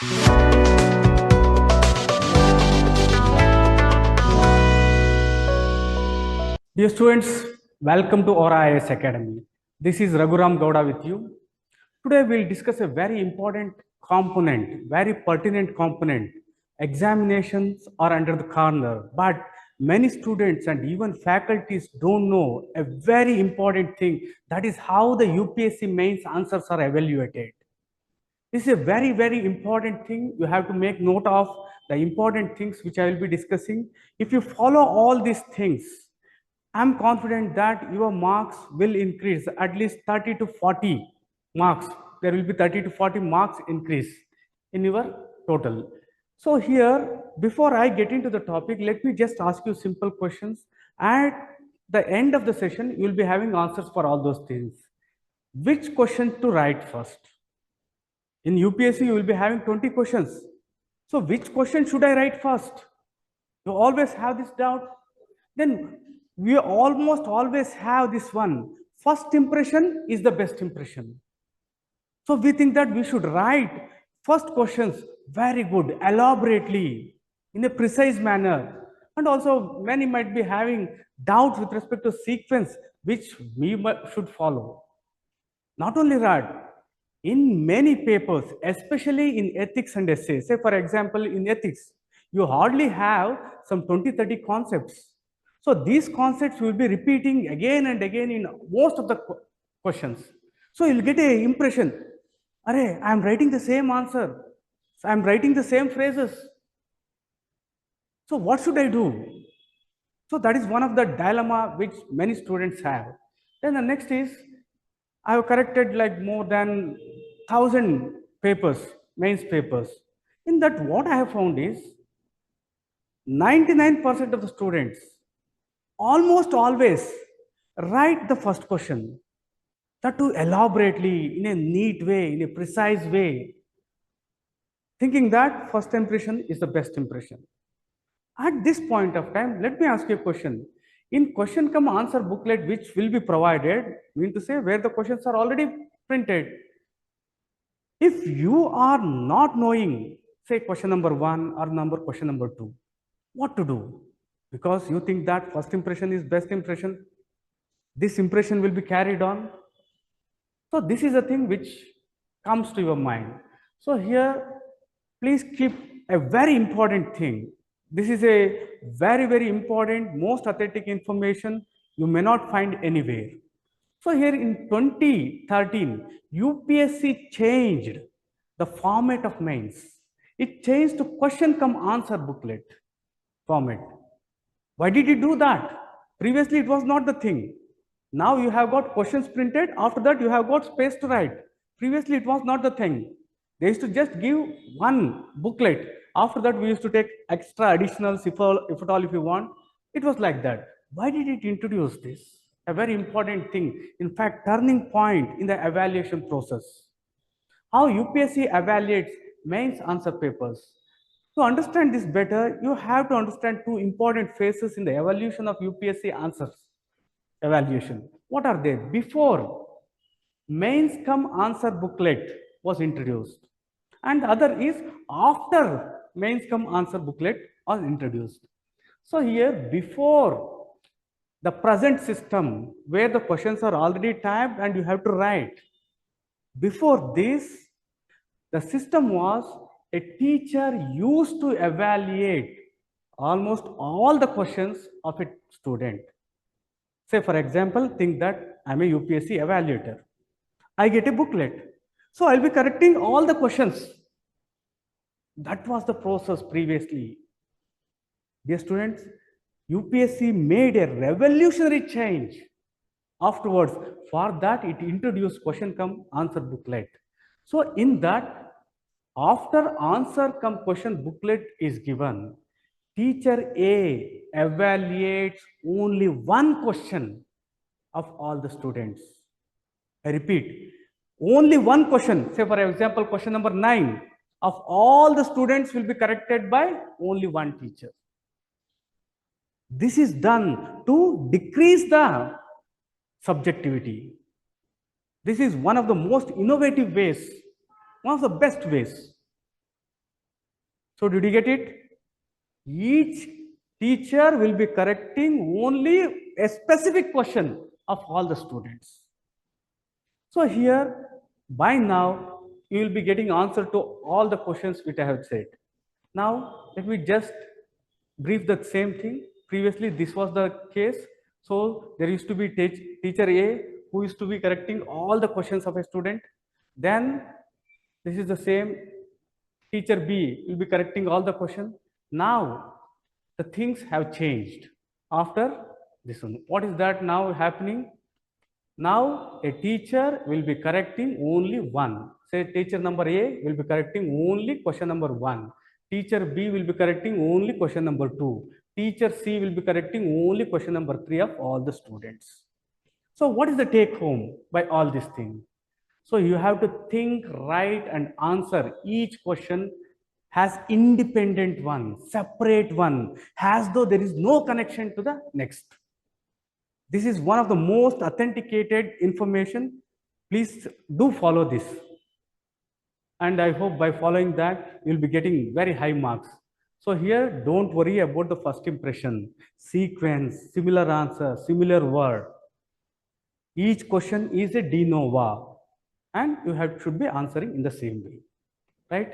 Dear students, welcome to Aura IAS Academy. This is Raghuram Gowda with you. Today we'll discuss a very important component, very pertinent component. Examinations are under the corner, but many students and even faculties don't know a very important thing, that is how the UPSC mains answers are evaluated. This is a very, very important thing. You have to make note of the important things which I will be discussing. If you follow all these things, I'm confident that your marks will increase at least 30 to 40 marks. There will be 30 to 40 marks increase in your total. So here, before I get into the topic, let me just ask you simple questions. At the end of the session, you will be having answers for all those things. Which question to write first? In UPSC, you will be having 20 questions. So which question should I write first? You always have this doubt. Then we almost always have this one. First impression is the best impression. So we think that we should write first questions very good, elaborately, in a precise manner. And also many might be having doubts with respect to sequence which we should follow. Not only that, in many papers, especially in ethics and essays, say for example in ethics, you hardly have some 20-30 concepts. So these concepts will be repeating again and again in most of the questions. So you'll get an impression, Arey, I am writing the same answer. I am writing the same phrases. So what should I do? So that is one of the dilemma which many students have. Then the next is, I have corrected like more than 1,000 papers, mains papers. In that, what I have found is 99% of the students almost always write the first question, that too elaborately, in a neat way, in a precise way, thinking that first impression is the best impression. At this point of time, let me ask you a question. In question come answer booklet which will be provided, mean to say where the questions are already printed. If you are not knowing, say question number 1 or question number 2, what to do? Because you think that first impression is best impression, this impression will be carried on. So this is a thing which comes to your mind. So here, please keep a very important thing. This is a very, very important, most authentic information you may not find anywhere. So here in 2013, UPSC changed the format of mains. It changed to question come answer booklet format. Why did it do that? Previously, it was not the thing. Now you have got questions printed. After that, you have got space to write. Previously, it was not the thing. They used to just give one booklet. After that, we used to take extra additionals if at all if you want. It was like that. Why did it introduce this? A very important thing. In fact, turning point in the evaluation process. How UPSC evaluates mains answer papers. To understand this better, you have to understand two important phases in the evolution of UPSC answers evaluation. What are they? Before mains come answer booklet was introduced, and the other is after mains come answer booklet was introduced. So here, before the present system where the questions are already typed and you have to write, before this, the system was a teacher used to evaluate almost all the questions of a student. Say for example, think that I'm a UPSC evaluator. I get a booklet. So I'll be correcting all the questions. That was the process previously. Dear students, UPSC made a revolutionary change. Afterwards, for that it introduced question come answer booklet. So in that, after answer come question booklet is given, teacher A evaluates only one question of all the students. I repeat, only one question. Say for example, question number 9 of all the students will be corrected by only one teacher. This is done to decrease the subjectivity. This is one of the most innovative ways, one of the best ways. So did you get it? Each teacher will be correcting only a specific question of all the students. So here, by now, you will be getting answer to all the questions which I have said. Now, let me just brief the same thing. Previously, this was the case. So there used to be teacher A who used to be correcting all the questions of a student. Then this is the same teacher B will be correcting all the questions. Now the things have changed after this one. What is that now happening? Now a teacher will be correcting only one. Say teacher number A will be correcting only question number 1. Teacher B will be correcting only question number 2. Teacher C will be correcting only question number 3 of all the students. So what is the take home by all these things? So you have to think, write and answer each question has independent one, separate one, as though there is no connection to the next. This is one of the most authenticated information. Please do follow this. And I hope by following that, you'll be getting very high marks. So here, don't worry about the first impression, sequence, similar answer, similar word. Each question is a de novo and you should be answering in the same way, right?